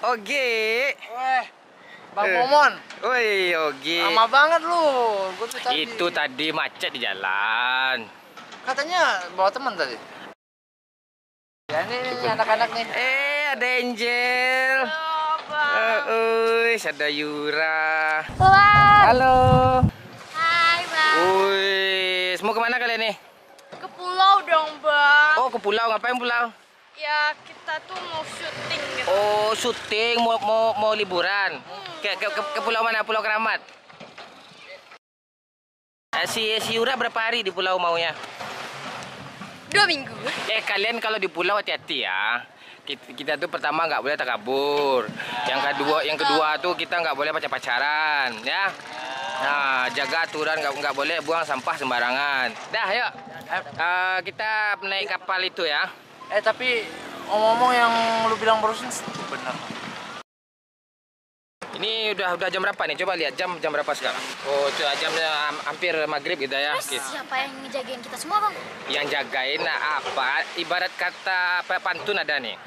Ogi. Weh, Bang Momon. Woi, Ogi. Lama banget lu. Gua tuh tadi. Itu tadi macet di jalan. Katanya bawa teman tadi. Ya ini anak-anak nih. Ada Angel. Ada Yura. Bang. Halo. Hai, Bang. Wih, mau kemana kalian nih? Ke pulau dong, Bang. Oh, ke pulau. Ngapain pulau? Ya, kita tuh mau syuting gitu. Oh, syuting, mau liburan. Ke pulau mana? Pulau Keramat. Si Yura berapa hari di pulau maunya? 2 minggu. Kalian kalau di pulau hati-hati ya. Kita tuh pertama nggak boleh takabur. Yang kedua tuh kita nggak boleh pacaran, ya. Nah, jaga aturan, nggak boleh buang sampah sembarangan. Dah, yuk. Kita naik kapal itu ya. Tapi ngomong-ngomong yang lu bilang barusan benar. Ini udah jam berapa nih? Coba lihat jam berapa sekarang. Oh, jamnya hampir maghrib gitu ya. Terus siapa yang ngejagain kita semua, Bang? Yang jagain apa? Ibarat kata pantun ada nih.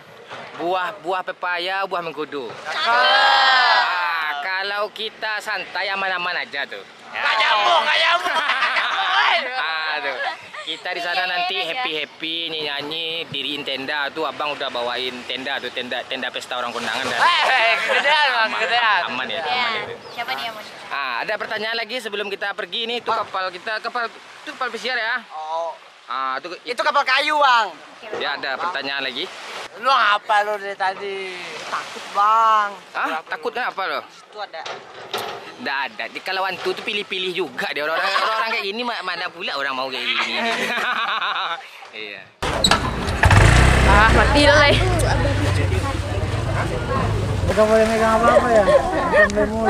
Buah pepaya, buah mengkudu. Kalau kita santai aman-aman aja tuh. Nggak nyambung. Aduh. Kita di sana nanti happy nyanyi, diriin tenda tuh. Abang udah bawain tenda tuh, tenda pesta orang kondangan dan. Gedean, Bang, gedean. Aman ya. Siapa nih yang mau nikah? Ada pertanyaan lagi sebelum kita pergi nih. Itu kapal pesiar ya. Oh. Itu kapal kayu, Bang. Ya, ada pertanyaan lagi. Lu apa lu dari tadi? Takut, Bang. Takut kenapa lo? Itu ada. Nggak ada. Kalau hantu tuh pilih-pilih juga dia orang kayak gini mana pula orang mau kayak gini. Iya. Mati lah. Enggak boleh megang apa-apa ya. Sampai mulu.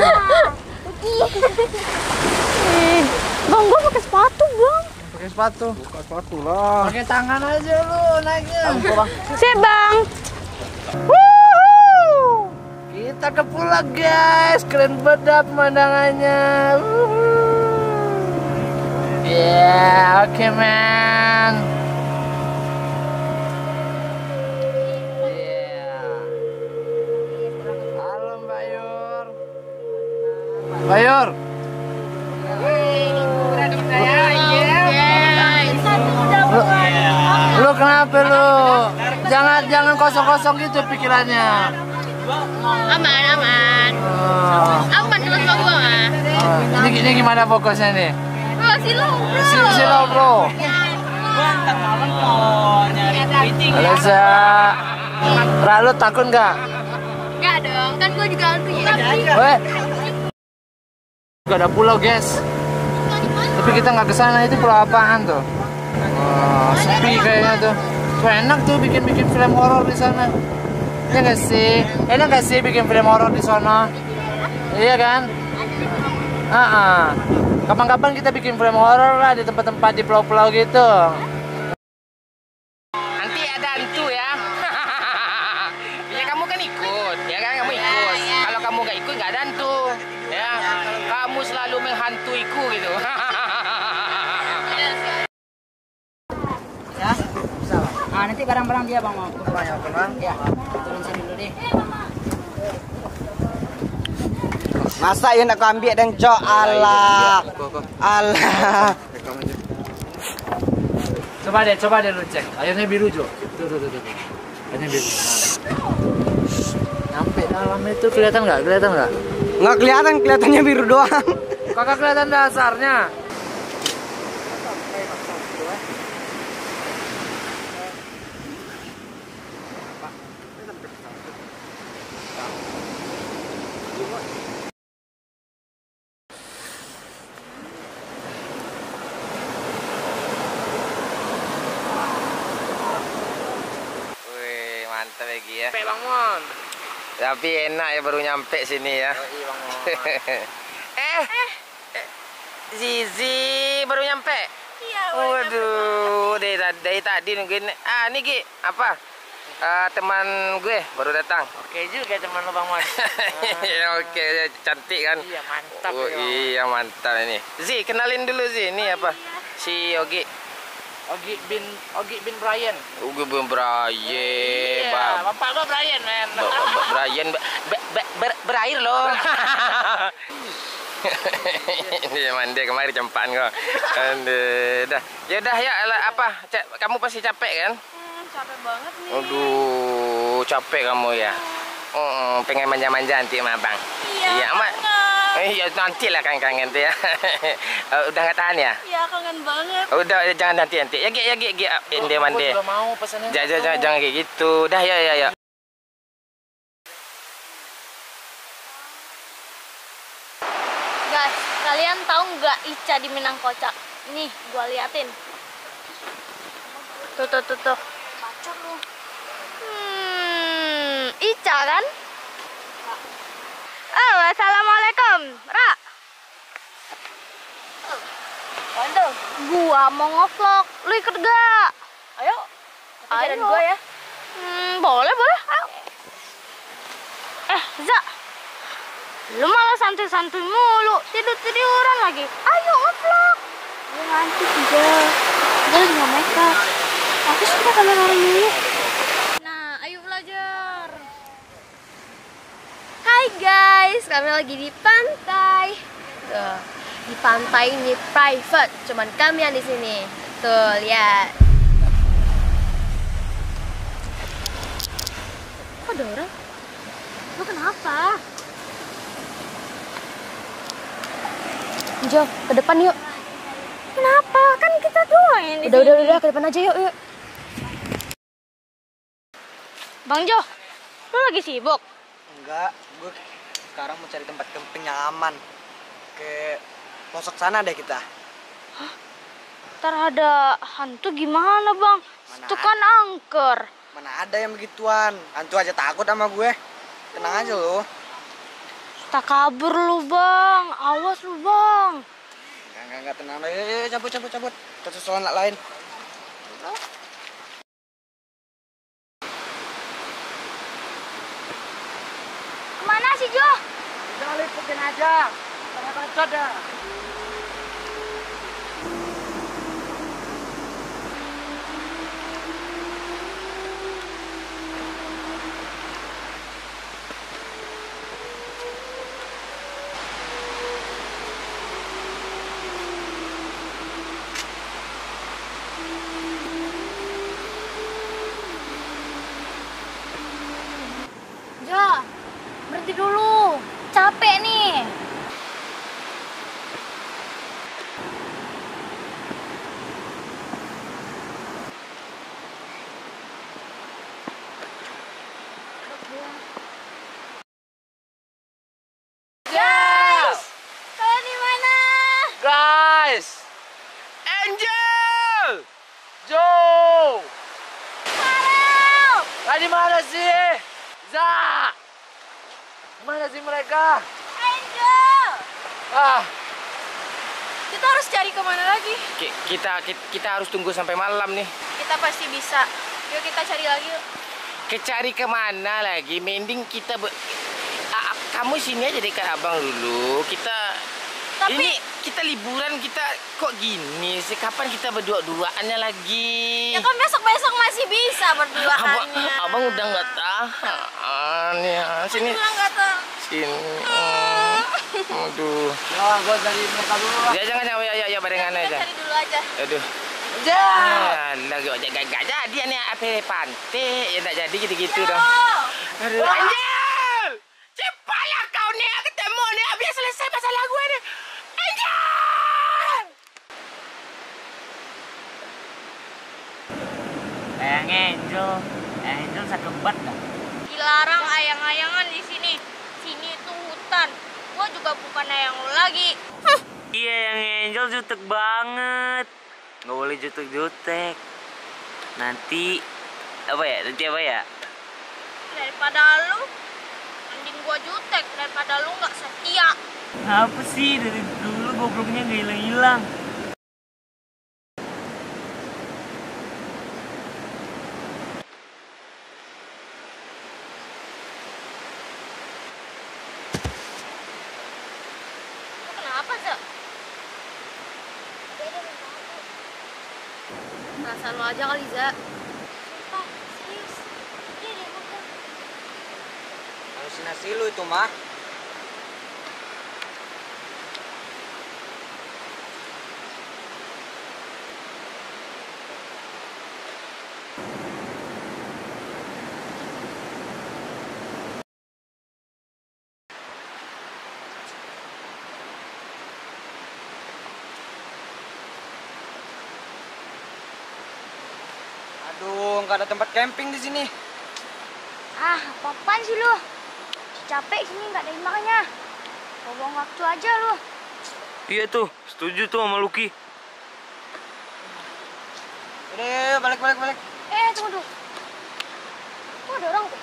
Bang, gua pakai sepatu, Bang. Pakai sepatu. Buka sepatu lah. Pakai tangan aja lu naiknya. Sip, Bang. Kita ke pulau, guys. Keren banget pemandangannya. Yeah, oke, man. Yeah. Halo, Mbak Yur. Mbak Yur. Lu kenapa lu? Jangan kosong-kosong gitu pikirannya. Aman. Aman terus Bang gua mah. Ini gimana fokusnya nih? Slow, bro. Ntar malam mau nyari meeting. Alisa, lu takut nggak? Enggak dong, kan gua juga hantu ya. Weh, gak ada pulau, guys. Tapi kita nggak kesana. Itu pulau apaan tuh? Sepi kayaknya tuh. Enak tuh bikin film horor di sana. Iya nggak sih? Enak nggak sih bikin film horor di sana? Iya kan? Kapan-kapan kita bikin film horor lah di tempat-tempat di pulau-pulau gitu. Nanti ada hantu ya. Ya kamu kan ikut, ya kan kamu ikut. Kalau kamu nggak ikut nggak ada hantu. Ya, kamu selalu menghantuiku gitu. Ya, nanti barang-barang dia Bang mau. Bang. Ya, turun sini dulu deh. Masa yang nak ambil dan jok Allah. Coba deh lu cek. Airnya biru, Jo. Tuh. Airnya biru. Nyampe dalam itu kelihatan nggak? Nggak kelihatan, kelihatannya biru doang. Kakak kelihatan dasarnya. Mantap lagi ya. Sampai Bang Mon. Tapi enak ya baru nyampe sini ya. Zizi baru nyampe. Iya, Waduh, dari tadi nungguin. Ini Gi, apa? Teman gue baru datang. Oke juga teman lo Bang Mon. Oke, cantik kan? Iya, mantap. Iya, mantap ini. Zi, kenalin dulu Zi. Ini apa? Si Ogi. Ogi bin Brian. Ogi bin Brian. Iya, Bapak Cempak gua Brian, men. Brian berair loh. Dia mandi kemarin cempaan kok. Dah. Ya udah ya apa? Kamu pasti capek kan? Capek banget nih. Aduh, capek kamu ya. Pengen manja-manja nanti sama Abang. Iya, Mak. Iya, nanti lah kangen tuh ya. Udah nggak tahan ya? Iya, kangen banget. Udah, jangan nanti. Ya, Inde mandi. Gua juga mau pesannya. Jangan kayak gitu. Dah ya. Guys, kalian tahu nggak Ica di Minang Kocak? Nih, gua liatin. Tuh. Bacot lu. Ica kan? Oh, assalamualaikum, Ra. Bantu. Gua mau ngevlog, lu ikut gak? Ayo. Ayo. Gua ya. Boleh. Ayo. Za. Lu malah santuy-santuy mulu, tidur-tiduran lagi. Ayo ngevlog. Gue ngantuk juga. Gue lagi nggak make up. Tapi sudah kamera dulu. Nah, ayo belajar. Hai guys, kami lagi di pantai. Tuh, di pantai ini private, cuman kami yang di sini. Tuh, lihat. Kok ada orang? Lu kenapa? Jo, ke depan yuk. Kenapa? Kan kita doang yang di sini. Udah, ke depan aja yuk. Bang Jo, lu lagi sibuk? Enggak, gue sekarang mau cari tempat camping yang aman. Ke posok sana deh kita. Ntar ada hantu gimana bang? Mana Itu kan angker. Mana ada yang begituan? Hantu aja takut sama gue. Tenang aja lo. Tak kabur lu bang, awas lu bang. Enggak tenang. Cabut. Kita susulan lain. Kemana sih Jo? Udah liputin aja. Tanya bacot dah. Jo, berhenti dulu. Capek nih. Guys, kalian di mana? Guys, Angel! Joe, Farel! di mana sih? Za, mana sih mereka? Angel! Kita harus cari kemana lagi? Kita harus tunggu sampai malam nih. Kita pasti bisa. Yuk kita cari lagi yuk. Cari kemana lagi? Mending kita kamu sini aja dekat abang dulu. Ini kita liburan, kita kok gini sih? Kapan kita berdua-duaannya lagi? Ya kan besok-besok masih bisa berduaannya. Abang udah nggak tahan ya. Sini. Bilang nggak tahu. Sini. Aduh. Ya, gue dari mereka dulu lah. Ya jangan ya barengan Kita aja. cari dulu aja. Aduh. Ja. Lagi gak jadi nih apa pantai. Ya enggak jadi gitu-gitu dong. Oh, Aduh. Angel! Cepatlah kau nih ketemu nih biar selesai masalah gue nih. Angel! Angel sakebat dah. dilarang ayang-ayangan di sini. Sini itu hutan. Gua juga bukan ayang lo lagi. Iya, yang Angel jutek banget. Nggak boleh jutek-jutek. Nanti apa ya? Daripada lu, mending gua jutek daripada lu nggak setia. Apa sih dari dulu gobloknya nggak hilang-hilang. Lu kenapa, Zak? Perasaan lo aja kali, Zak. Sumpah, serius. Dia deh, Halusinasi lu itu mah. Aduh, nggak ada tempat camping di sini. Ah, apaan sih lu? Capek sini nggak ada imbangnya. Buang waktu aja lu. Iya tuh, setuju tuh sama Lucky. Udah, balik. Tunggu dulu. Kok ada orang tuh?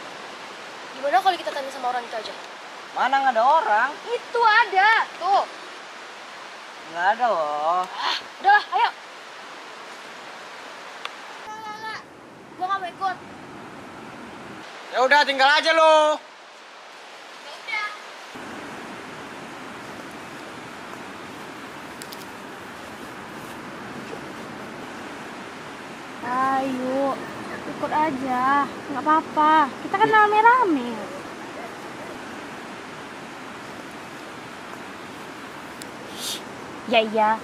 Gimana kalau kita tanya sama orang itu aja? Mana nggak ada orang? Itu ada, tuh. Nggak ada loh. Udah, ayo. Nggak. Gua nggak mau ikut. Ya udah, tinggal aja lo. Ayo, ikut aja. Nggak apa-apa. Kita kan rame-rame. Ya, iya.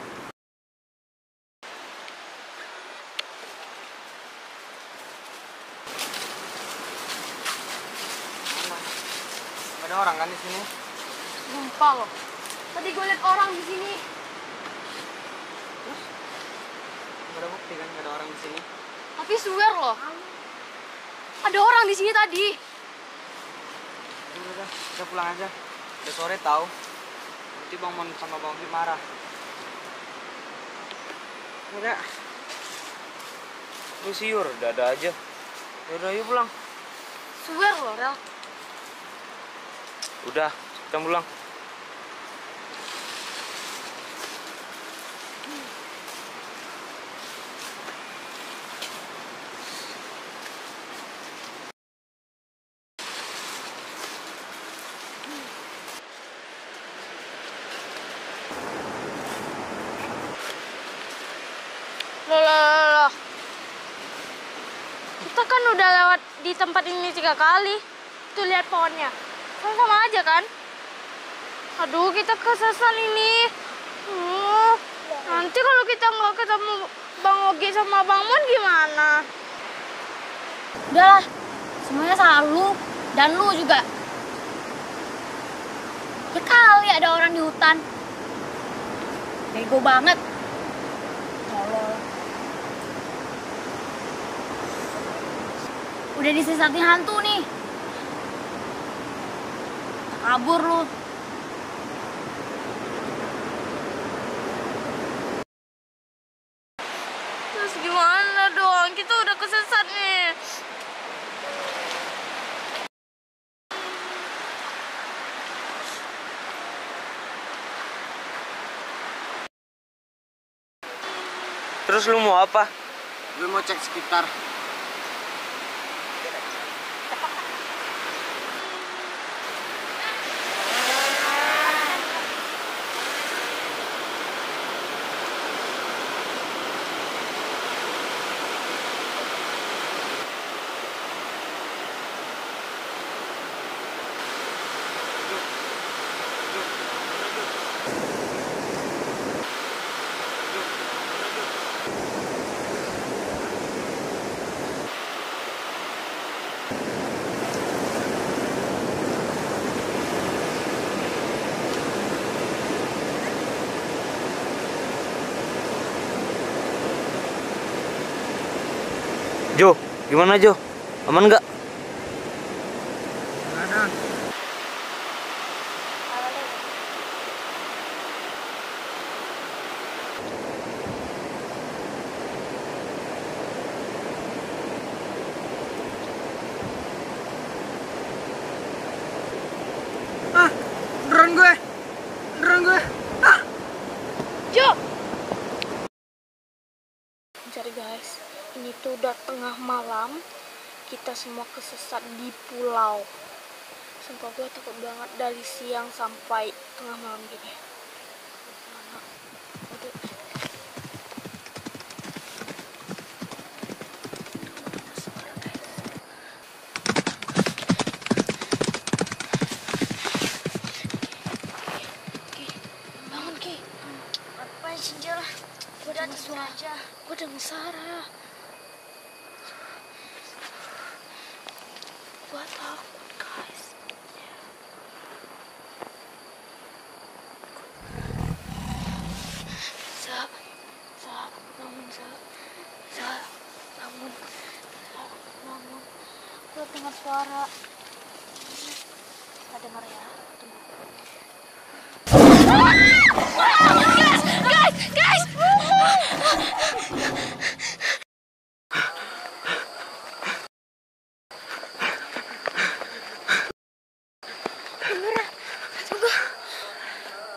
Nggak ada orang kan di sini? Lupa loh. Tadi gue liat orang di sini. Nggak ada bukti kan nggak ada orang di sini? Tapi swear loh. Ada orang di sini tadi. Udah, kita pulang aja. Udah sore tahu. Nanti Bang Mon sama Bang Fi marah. Udah. Lu siur, ada aja. Yaudah, yuk pulang. Swear loh, Rel. Udah, kita pulang. Loh. Kita kan udah lewat di tempat ini 3 kali. Tuh lihat pohonnya. Sama aja kan? Aduh, kita kesasar ini. Nanti kalau kita nggak ketemu Bang Ogi sama Bang Mon gimana? Udahlah, semuanya salah lu dan lu juga. Ya kali ada orang di hutan. Bego banget. Tolol. Udah disesatin hantu nih. Kabur lu. Terus gimana dong? Kita udah kesesat nih. Terus lu mau apa? Gue mau cek sekitar. Jo, gimana Jo? Aman nggak? Nggak ada. Drone gue. Jo! Cari guys, ini tuh udah tengah malam. Kita semua kesesat di pulau. Sumpah gue takut banget dari siang sampai tengah malam gini. Mana? Aduh. dengan Sarah. Gua takut, guys. Sa, bangun, Sa, bangun, bangun. Gua dengar suara. Gak dengar ya? Tunggu. Guys!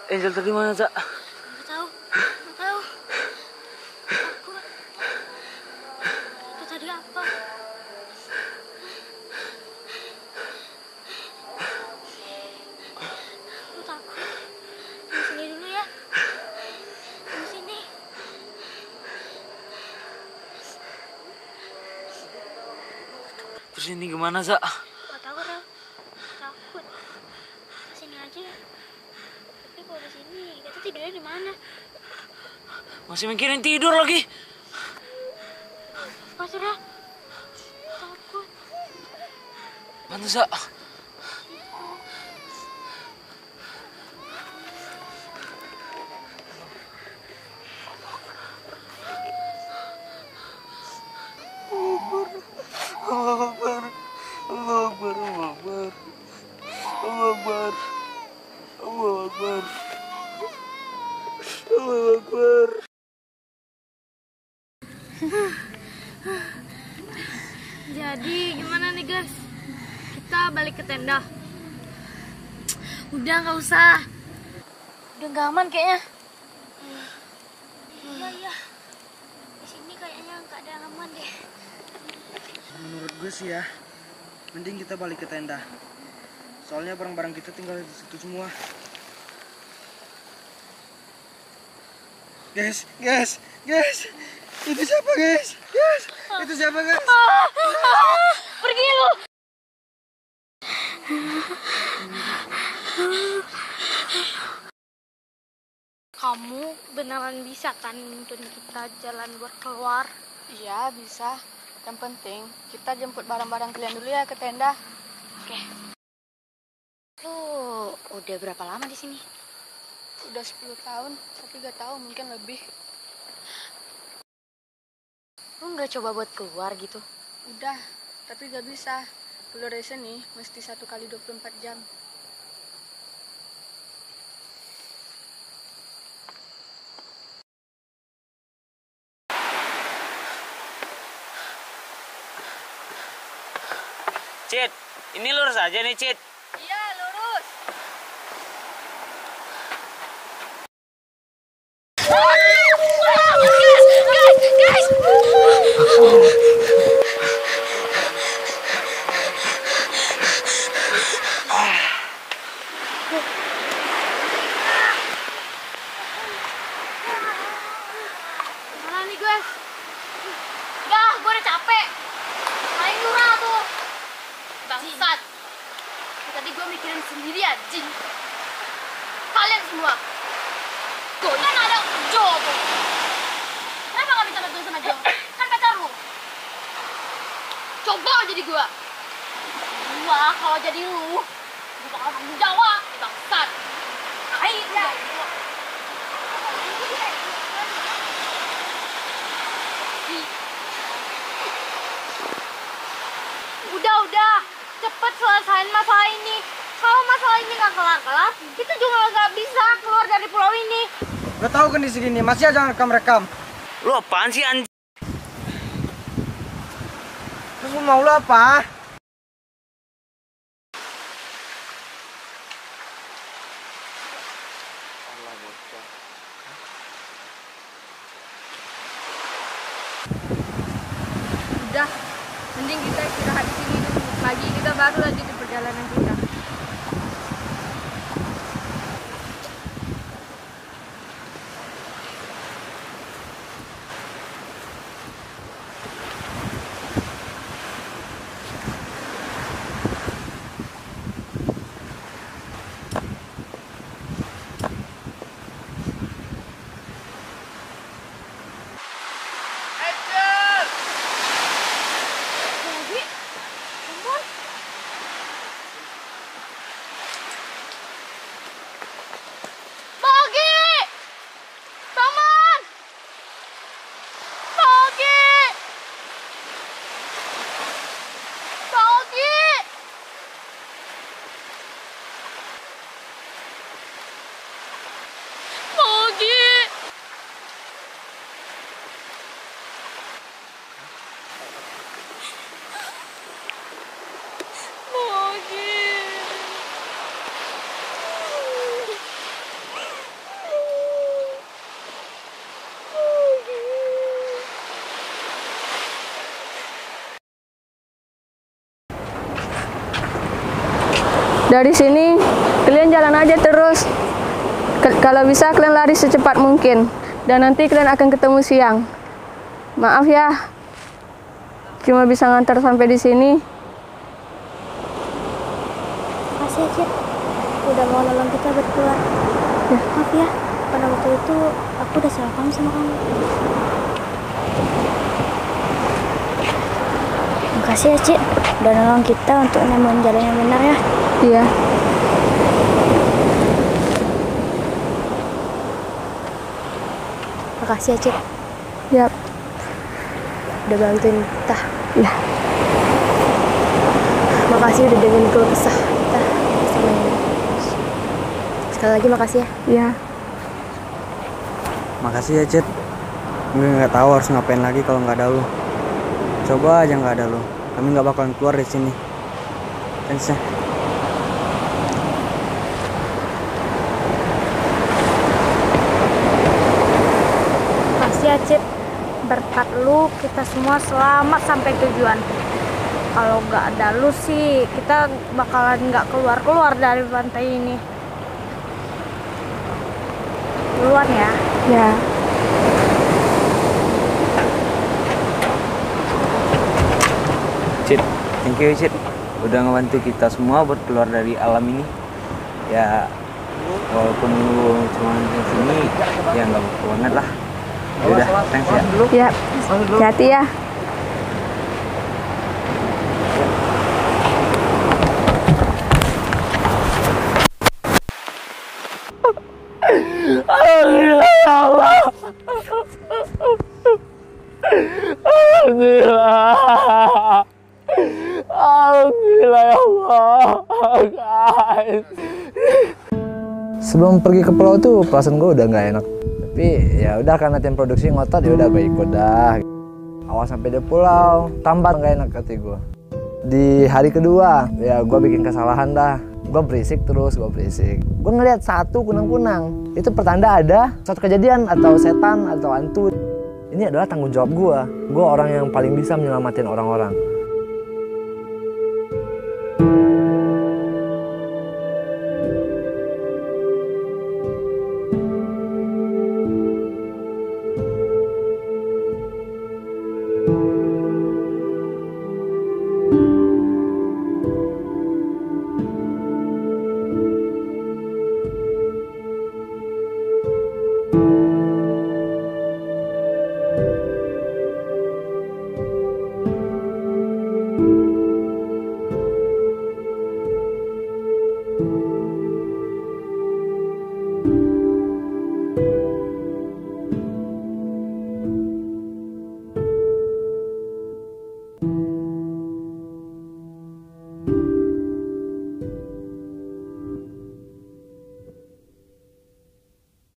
Angel tadi mana, Cak? Nggak tahu. Takut. Itu tadi apa? Aku takut. Di sini dulu ya. Di sini. Terus ini gimana, Cak? Gak tahu, Rel. Takut. Sini aja. Tapi kalau di sini, kita tidurnya di mana? Masih mikirin tidur lagi. Mas Rel. Takut. Mana, Cak? Jadi gimana nih guys? Kita balik ke tenda. Udah nggak usah. Udah nggak aman kayaknya. Iya. Di sini kayaknya nggak ada aman deh. Menurut gue sih ya, mending kita balik ke tenda. Soalnya barang-barang kita tinggal di situ semua. Guys. Itu siapa, guys? Itu siapa, guys? Pergi lu. Kamu beneran bisa kan nuntun kita jalan buat keluar? Iya, bisa. Yang penting kita jemput barang-barang kalian dulu ya ke tenda. Oke. Lu udah berapa lama di sini? Udah 10 tahun, tapi gak tahu mungkin lebih. Lu nggak coba buat keluar gitu? Udah, tapi gak bisa. Keluar dari sini mesti 1 kali 24 jam. Cid, ini lurus aja nih, Cid. Iya, lurus. Guys! Gimana nih guys? Dah, gue udah capek. Main lurah tuh. Bangsat. Tadi gue mikirin sendiri anjing. Kalian semua. Gue kan ada Jo tuh. Kenapa gak minta bantuan sama Jo? Kan pacar lu. Coba jadi gue. Wah, kalau jadi lu, gue bakal tanggung jawab. Bangsat. Ayo ya. Udah. Cepet selesain masalah ini. Kalau masalah ini nggak kelar-kelar, kita juga nggak bisa keluar dari pulau ini. Lo tahu kondisi gini, masih aja rekam-rekam. Lu apaan sih, anjing? Terus lo mau lo apa? Udah, mending kita istirahat di sini dulu. Pagi kita baru lanjut di perjalanan kita. Dari sini kalian jalan aja terus. Kalau bisa kalian lari secepat mungkin. Dan nanti kalian akan ketemu siang. Maaf ya, cuma bisa ngantar sampai di sini. Makasih ya, Cid. Udah mau nolong kita berdua. Ya. Maaf ya, pada waktu itu aku udah salah paham sama kamu. Makasih ya, Cid. Udah nolong kita untuk nemuin jalan yang benar ya. Iya. Makasih ya, Cid. Yap. Udah bantuin kita. Ya. Makasih udah dengerin keluh kesah kita. Sekali lagi makasih ya. Iya. Makasih ya, Cid. Gue nggak tahu harus ngapain lagi kalau nggak ada lu. Coba aja nggak ada lu, kami nggak bakalan keluar dari sini. Thanks ya. Makasih ya, Cid. Berkat lu kita semua selamat sampai tujuan. Kalau nggak ada lu sih kita bakalan nggak keluar dari pantai ini. Duluan ya. Ya. Cid, thank you Cid. Udah ngebantu kita semua buat keluar dari alam ini. Ya, walaupun lu cuma di sini, ya nggak banget lah. Udah, thanks ya. Ya. Hati-hati ya. Alhamdulillah ya Allah, guys. Sebelum pergi ke pulau tuh perasaan gue udah nggak enak. Tapi ya udah karena tim produksi ngotot ya udah gue ikut dah. Awal sampai di pulau tambah nggak enak hati gue. Di hari kedua ya gue bikin kesalahan dah. Gue berisik terus, gue berisik. Gue ngeliat satu kunang-kunang. Itu pertanda ada suatu kejadian atau setan atau hantu. Ini adalah tanggung jawab gue. Gue orang yang paling bisa menyelamatin orang-orang.